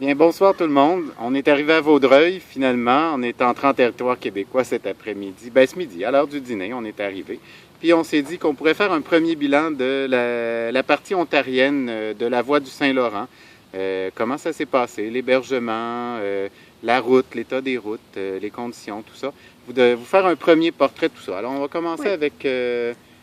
Bien, bonsoir tout le monde. On est arrivé à Vaudreuil, finalement. On est entré en territoire québécois cet après-midi. Ben, ce midi, à l'heure du dîner, on est arrivé. Puis on s'est dit qu'on pourrait faire un premier bilan de la partie ontarienne de la voie du Saint-Laurent. Comment ça s'est passé, l'hébergement, la route, l'état des routes, les conditions, tout ça. Vous faire un premier portrait de tout ça. Alors, on va commencer avec...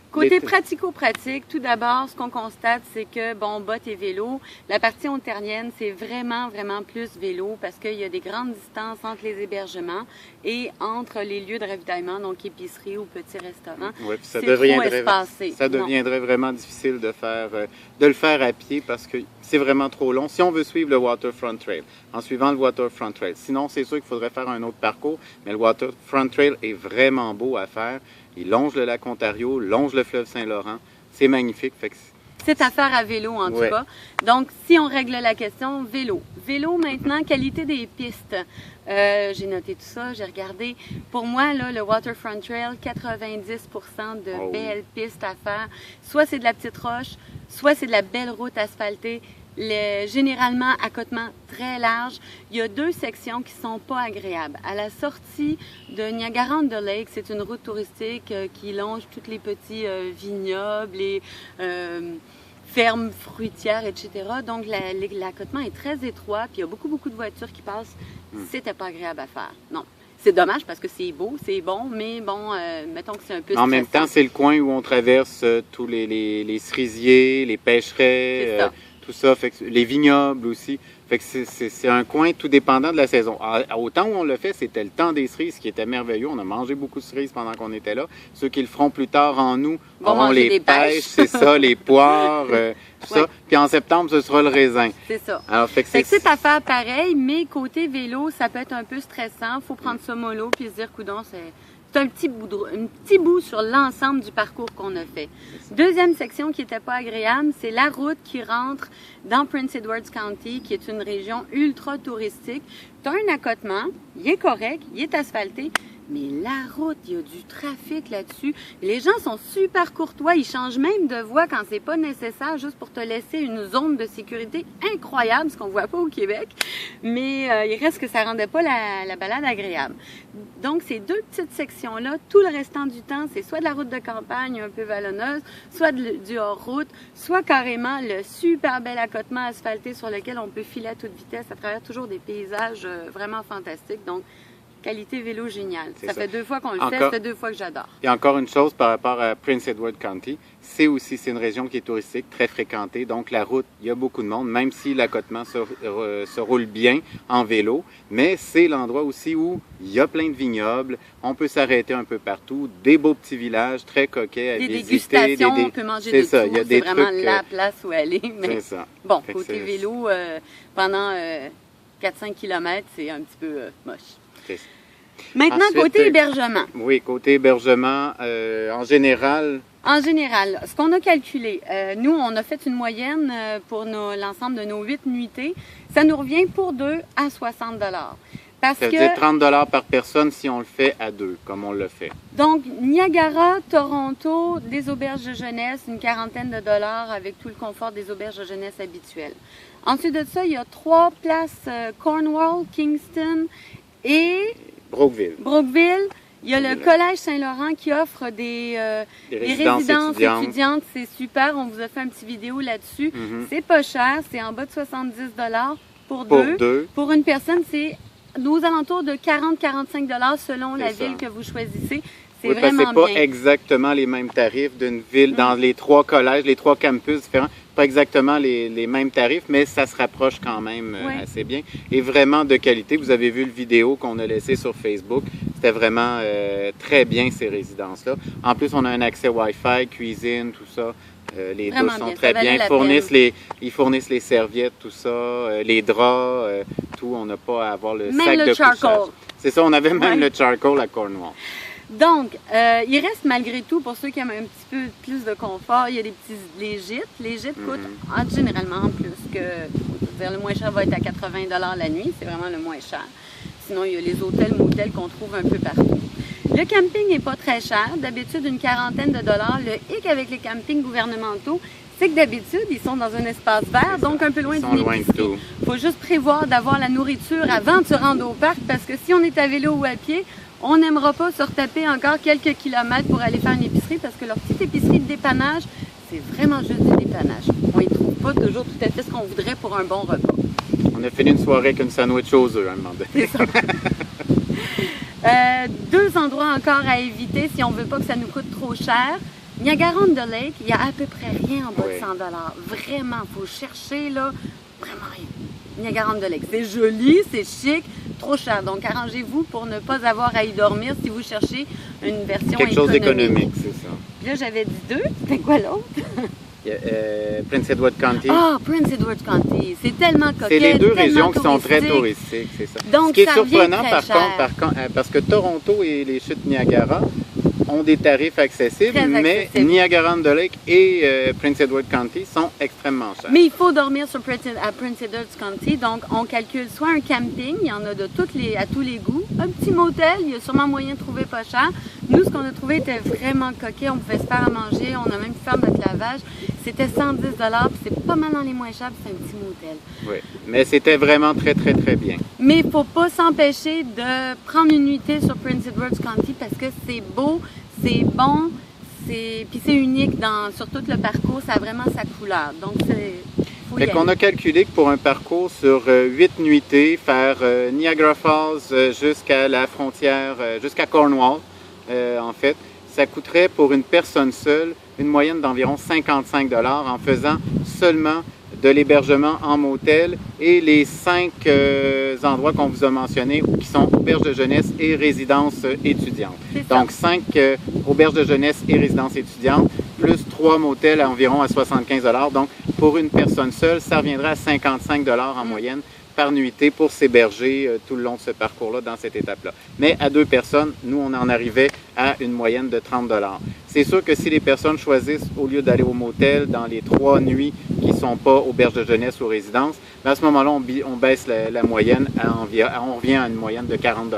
Côté pratico-pratique, tout d'abord, ce qu'on constate, c'est que, bon, bottes et vélo, la partie ontarienne, c'est vraiment plus vélo parce qu'il y a des grandes distances entre les hébergements et entre les lieux de ravitaillement, donc épicerie ou petits restaurants. Oui, puis ça deviendrait vraiment difficile de le faire à pied parce que c'est vraiment trop long si on veut suivre le Waterfront Trail, en suivant le Waterfront Trail. Sinon, c'est sûr qu'il faudrait faire un autre parcours, mais le Waterfront Trail est vraiment beau à faire. Il longe le lac Ontario, longe le fleuve Saint-Laurent. C'est magnifique. C'est à faire à vélo, en tout cas. Donc, si on règle la question, vélo. Vélo, maintenant, qualité des pistes. J'ai noté tout ça, j'ai regardé. Pour moi, là, le Waterfront Trail, 90% de belles pistes à faire. Soit c'est de la petite roche, soit c'est de la belle route asphaltée. Généralement, accotement très large. Il y a deux sections qui sont pas agréables. À la sortie de Niagara-on-the-Lake, c'est une route touristique qui longe tous les petits vignobles, les fermes fruitières, etc. Donc, l'accotement est très étroit, puis il y a beaucoup de voitures qui passent. C'était pas agréable à faire. Non. C'est dommage parce que c'est beau, c'est bon, mais bon, mettons que c'est un peu stressant. En même temps, c'est le coin où on traverse tous les cerisiers, les pêcherets, tout ça, fait que les vignobles aussi. Fait que c'est un coin tout dépendant de la saison. Au temps où on le fait, c'était le temps des cerises qui était merveilleux. On a mangé beaucoup de cerises pendant qu'on était là. Ceux qui le feront plus tard en août auront les pêches, c'est ça, les poires, tout ça. Puis en septembre, ce sera le raisin. C'est ça. Alors, fait que c'est à faire pareil, mais côté vélo, ça peut être un peu stressant. Faut prendre ça mollo puis se dire, coudonc, c'est un petit bout sur l'ensemble du parcours qu'on a fait. Deuxième section qui n'était pas agréable, c'est la route qui rentre dans Prince Edward County, qui est une région ultra touristique. Tu as un accotement, il est correct, il est asphalté, mais la route, il y a du trafic là-dessus. Les gens sont super courtois, ils changent même de voie quand c'est pas nécessaire, juste pour te laisser une zone de sécurité incroyable, ce qu'on voit pas au Québec. Mais il reste que ça rendait pas la balade agréable. Donc, ces deux petites sections-là, tout le restant du temps, c'est soit de la route de campagne un peu vallonneuse, soit du hors-route, soit carrément le super bel accotement asphalté sur lequel on peut filer à toute vitesse à travers toujours des paysages vraiment fantastiques. Donc, qualité vélo géniale. Ça fait 2 fois qu'on le fait, ça fait 2 fois que j'adore. Et encore une chose par rapport à Prince Edward County, c'est une région qui est touristique, très fréquentée. Donc la route, il y a beaucoup de monde, même si l'accotement se roule bien en vélo. Mais c'est l'endroit aussi où il y a plein de vignobles, on peut s'arrêter un peu partout, des beaux petits villages très coquets à visiter. Dégustations, on peut manger de tout. C'est vraiment la place où aller. C'est ça. Bon, côté vélo, pendant 4-5 km, c'est un petit peu moche. Maintenant, ensuite, côté hébergement. Oui, côté hébergement, en général... En général, ce qu'on a calculé, nous, on a fait une moyenne pour l'ensemble de nos 8 nuitées. Ça nous revient pour 2 à 60 $. Ça veut dire 30 $ par personne si on le fait à 2, comme on le fait. Donc, Niagara, Toronto, des auberges de jeunesse, une quarantaine de dollars avec tout le confort des auberges de jeunesse habituelles. Ensuite de ça, il y a 3 places, Cornwall, Kingston et... Brookville. Il y a le Collège Saint-Laurent qui offre des résidences étudiantes. C'est super. On vous a fait un petit vidéo là-dessus. C'est pas cher. C'est en bas de 70 $ pour deux. Pour une personne, c'est aux alentours de 40-45 $ selon la ville que vous choisissez. C'est vraiment bien. C'est pas exactement les mêmes tarifs d'une ville dans les 3 collèges, les 3 campus différents. Pas exactement les mêmes tarifs, mais ça se rapproche quand même assez bien. Et vraiment de qualité. Vous avez vu le vidéo qu'on a laissé sur Facebook. C'était vraiment très bien ces résidences-là. En plus, on a un accès Wi-Fi, cuisine, tout ça. Les douches sont très bien. Ils fournissent les serviettes, tout ça, les draps, tout. On n'a pas à avoir le sac de couchage. C'est ça, on avait même le charcoal à Cornwall. Donc, il reste malgré tout, pour ceux qui aiment un petit peu plus de confort, il y a les gîtes. Les gîtes coûtent généralement plus que... le moins cher va être à 80 $ la nuit, c'est vraiment le moins cher. Sinon, il y a les hôtels, motels qu'on trouve un peu partout. Le camping n'est pas très cher, d'habitude une quarantaine de dollars. Le hic avec les campings gouvernementaux, c'est que d'habitude, ils sont dans un espace vert, donc un peu loin d'une épicerie. Il faut juste prévoir d'avoir la nourriture avant de se rendre au parc, parce que si on est à vélo ou à pied, on n'aimera pas se retaper encore quelques kilomètres pour aller faire une épicerie, parce que leur petite épicerie de dépannage, c'est vraiment juste du dépannage. On y trouve pas toujours tout à fait ce qu'on voudrait pour un bon repas. On a fini une soirée avec une sandwich aux œufs à un moment donné. C'est ça. Deux endroits encore à éviter si on ne veut pas que ça nous coûte trop cher. Niagara-on-the-Lake, il n'y a à peu près rien en bas de 100 $. Vraiment, il faut chercher là, vraiment rien. Niagara-on-the-Lake, c'est joli, c'est chic, trop cher. Donc arrangez-vous pour ne pas avoir à y dormir si vous cherchez une version quelque chose d'économique, c'est ça. Puis là, j'avais dit deux. C'était quoi l'autre? Prince Edward County. Ah, Prince Edward County. C'est tellement coquet. C'est les deux régions qui sont très touristiques, c'est ça. Donc, ce qui est ça surprenant, par contre, parce que Toronto et les chutes Niagara ont des tarifs accessibles, mais Niagara-on-the-Lake et Prince Edward County sont extrêmement chers. Mais il faut dormir à Prince Edward County, donc on calcule soit un camping, il y en a à tous les goûts, un petit motel, il y a sûrement moyen de trouver pas cher. Nous, ce qu'on a trouvé était vraiment coquet, on pouvait se faire à manger, on a même pu faire notre lavage. C'était 110 $, puis c'est pas mal dans les moins chers, c'est un petit motel. Oui, mais c'était vraiment très, très, très bien. Mais il ne faut pas s'empêcher de prendre une nuitée sur Prince Edward County parce que c'est beau, c'est bon, puis c'est unique sur tout le parcours, ça a vraiment sa couleur. Donc, Fait qu'on a calculé que pour un parcours sur 8 nuitées, faire Niagara Falls jusqu'à la frontière, jusqu'à Cornwall, en fait, ça coûterait pour une personne seule une moyenne d'environ 55 $ en faisant seulement de l'hébergement en motel et les 5 endroits qu'on vous a mentionnés qui sont auberges de jeunesse et résidences étudiantes. Donc 5 auberges de jeunesse et résidences étudiantes plus 3 motels à environ à 75 $. Donc pour une personne seule, ça reviendra à 55 $ en moyenne par nuitée pour s'héberger tout le long de ce parcours-là, dans cette étape-là. Mais à 2 personnes, nous, on en arrivait à une moyenne de 30 $. C'est sûr que si les personnes choisissent, au lieu d'aller au motel, dans les 3 nuits qui ne sont pas auberge de jeunesse ou résidence, à ce moment-là, on baisse la moyenne, on revient à une moyenne de 40 $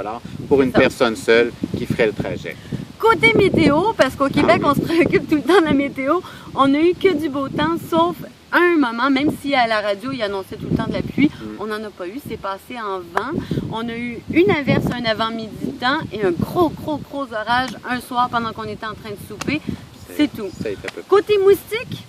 pour une personne seule qui ferait le trajet. Côté météo, parce qu'au Québec, on se préoccupe tout le temps de la météo, on n'a eu que du beau temps, sauf un moment, même si à la radio, il annonçait tout le temps de la pluie, on n'en a pas eu, c'est passé en vent. On a eu une averse un avant-midi de temps et un gros orage un soir pendant qu'on était en train de souper. C'est tout. Côté moustique,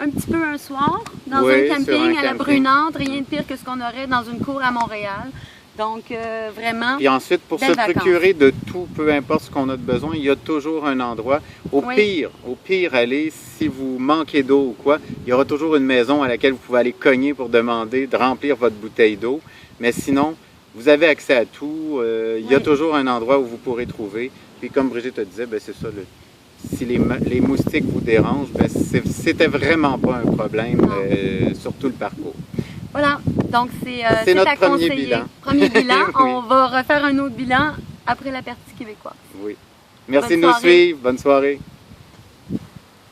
un petit peu un soir, dans un camping à la Brunante, rien de pire que ce qu'on aurait dans une cour à Montréal. Donc, vraiment. Et ensuite, pour se procurer de tout, peu importe ce qu'on a de besoin, il y a toujours un endroit. Au pire, allez, si vous manquez d'eau ou quoi, il y aura toujours une maison à laquelle vous pouvez aller cogner pour demander de remplir votre bouteille d'eau. Mais sinon, vous avez accès à tout. Il y a toujours un endroit où vous pourrez trouver. Puis comme Brigitte te disait, c'est ça, si les moustiques vous dérangent, c'était vraiment pas un problème sur tout le parcours. Voilà, donc c'est notre premier bilan. Premier bilan. Oui. On va refaire un autre bilan après la partie québécoise. Oui. Merci de nous suivre. Bonne soirée.